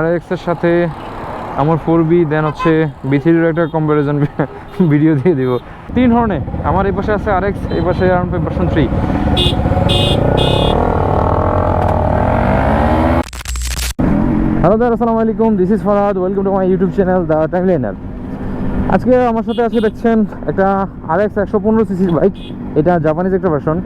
RX এর সাথে আমার 4B দেন হচ্ছে B3-এর একটা কম্পারিজন ভিডিও দিয়ে দিব। 3 হর্নে আমার এই পাশে আছে RX, এই পাশে R15 ভার্সন 3। হ্যালো দাদা, আসসালামু আলাইকুম, this is Farhad, welcome to my YouTube channel the Timeliner. আজকে আমার সাথে দেখছেন একটা RX 115cc বাইক। এটা জাপানিজ একটা ভার্সন।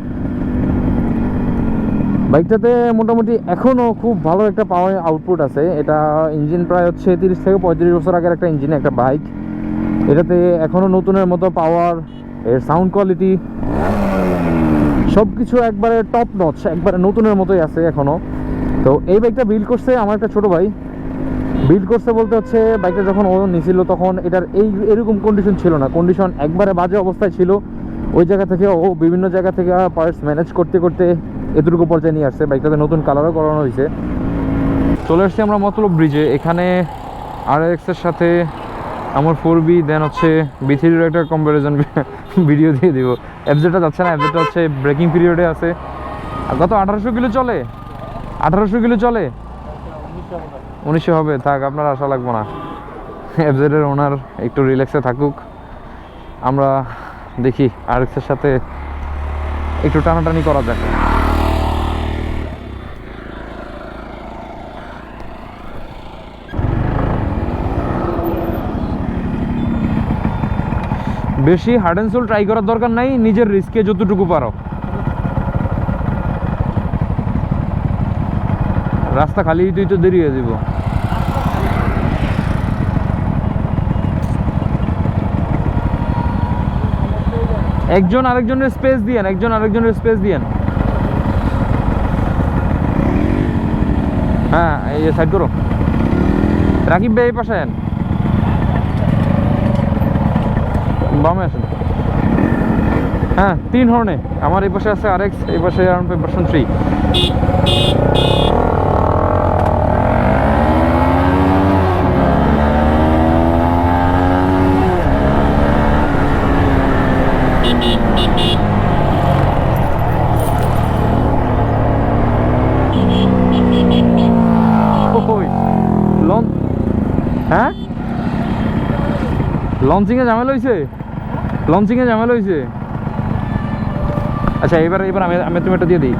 বাইকটাতে মোটামুটি এখনও খুব ভালো একটা পাওয়ার আউটপুট আছে। এটা ইঞ্জিন প্রায় হচ্ছে 30 থেকে 35 বছর আগের একটা ইঞ্জিন, একটা বাইক। এটাতে এখনও নতুনের মতো পাওয়ার, এর সাউন্ড কোয়ালিটি সব কিছু একবারে টপ নচ, একবারে নতুনের মতোই আছে এখনও। তো এই বাইকটা বিল্ড করছে আমার একটা ছোটো ভাই। বিল্ড করছে বলতে হচ্ছে বাইকটা যখন ও নিয়েছিল তখন এটার এরকম কন্ডিশন ছিল না, কন্ডিশন একবারে বাজে অবস্থায় ছিল। ওই জায়গা থেকে ও বিভিন্ন জায়গা থেকে পার্টস ম্যানেজ করতে করতে এতটুকু পর্যায়ে নিয়ে আসছে। বাইকটাতে নতুন কালারও করানো হয়েছে। চলে আসছি আমরা মতলব ব্রিজে। এখানে RX এর সাথে আমার 4B দেন হচ্ছে B3-এর একটা কম্পারিজন ভিডিও দিয়ে দিব। FZ-টা যাচ্ছে না, FZ-টা হচ্ছে ব্রেকিং পিরিয়ডে আছে। আর কত 1800 কিলো চলে, 1800 কিলো চলে, 1900 হবে। থাক, আপনার আশা লাগবো না। FZ-এর ওনার একটু রিল্যাক্সে থাকুক, আমরা দেখি RX এর সাথে একটু টানাটানি করা যাক। বেশি হার্ড অ্যান্ড সোল ট্রাই করার দরকার নাই, নিজের রিস্কে যতটুকু পারো। রাস্তা খালি তুই তো দেরি হয়ে যাব। একজন আরেকজনের স্পেস দিয়েন, একজন আরেকজনের স্পেস দিয়েন। হ্যাঁ, এই সাইড করো। রাকিব ভাই এই পাশে আছেন, বামে আসেন। হ্যাঁ, 3 হর্নে আমার এই পাশে আছে RX, এই পাশে R15 ভার্সন 3। হ্যাঁ, লঞ্চিংয়ে ঝামেলা হয়েছে, লঞ্চিংয়ে ঝামেলা হয়েছে। আচ্ছা, এবার আমি তুমি একটা দিয়ে দিই।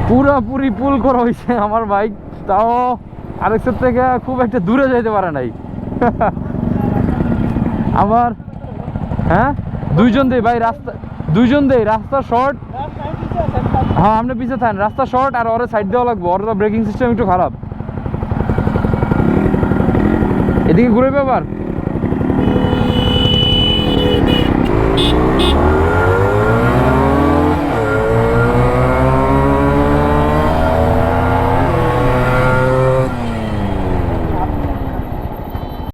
পুরাপুরি পুল করা হয়েছে আমার বাইক, তাও RX-এর থেকে খুব একটা দূরে যেতে পারে নাই। আবার হ্যাঁ, দুইজন দেই ভাই, রাস্তা দুইজন দেই, রাস্তা শর্ট। হ্যাঁ, আপনি পিছিয়ে থাকেন, রাস্তা শর্ট আর ওরে সাইড দেওয়া লাগবে, ওর ব্রেকিং সিস্টেম একটু খারাপ। এদিকে ঘুরে আবার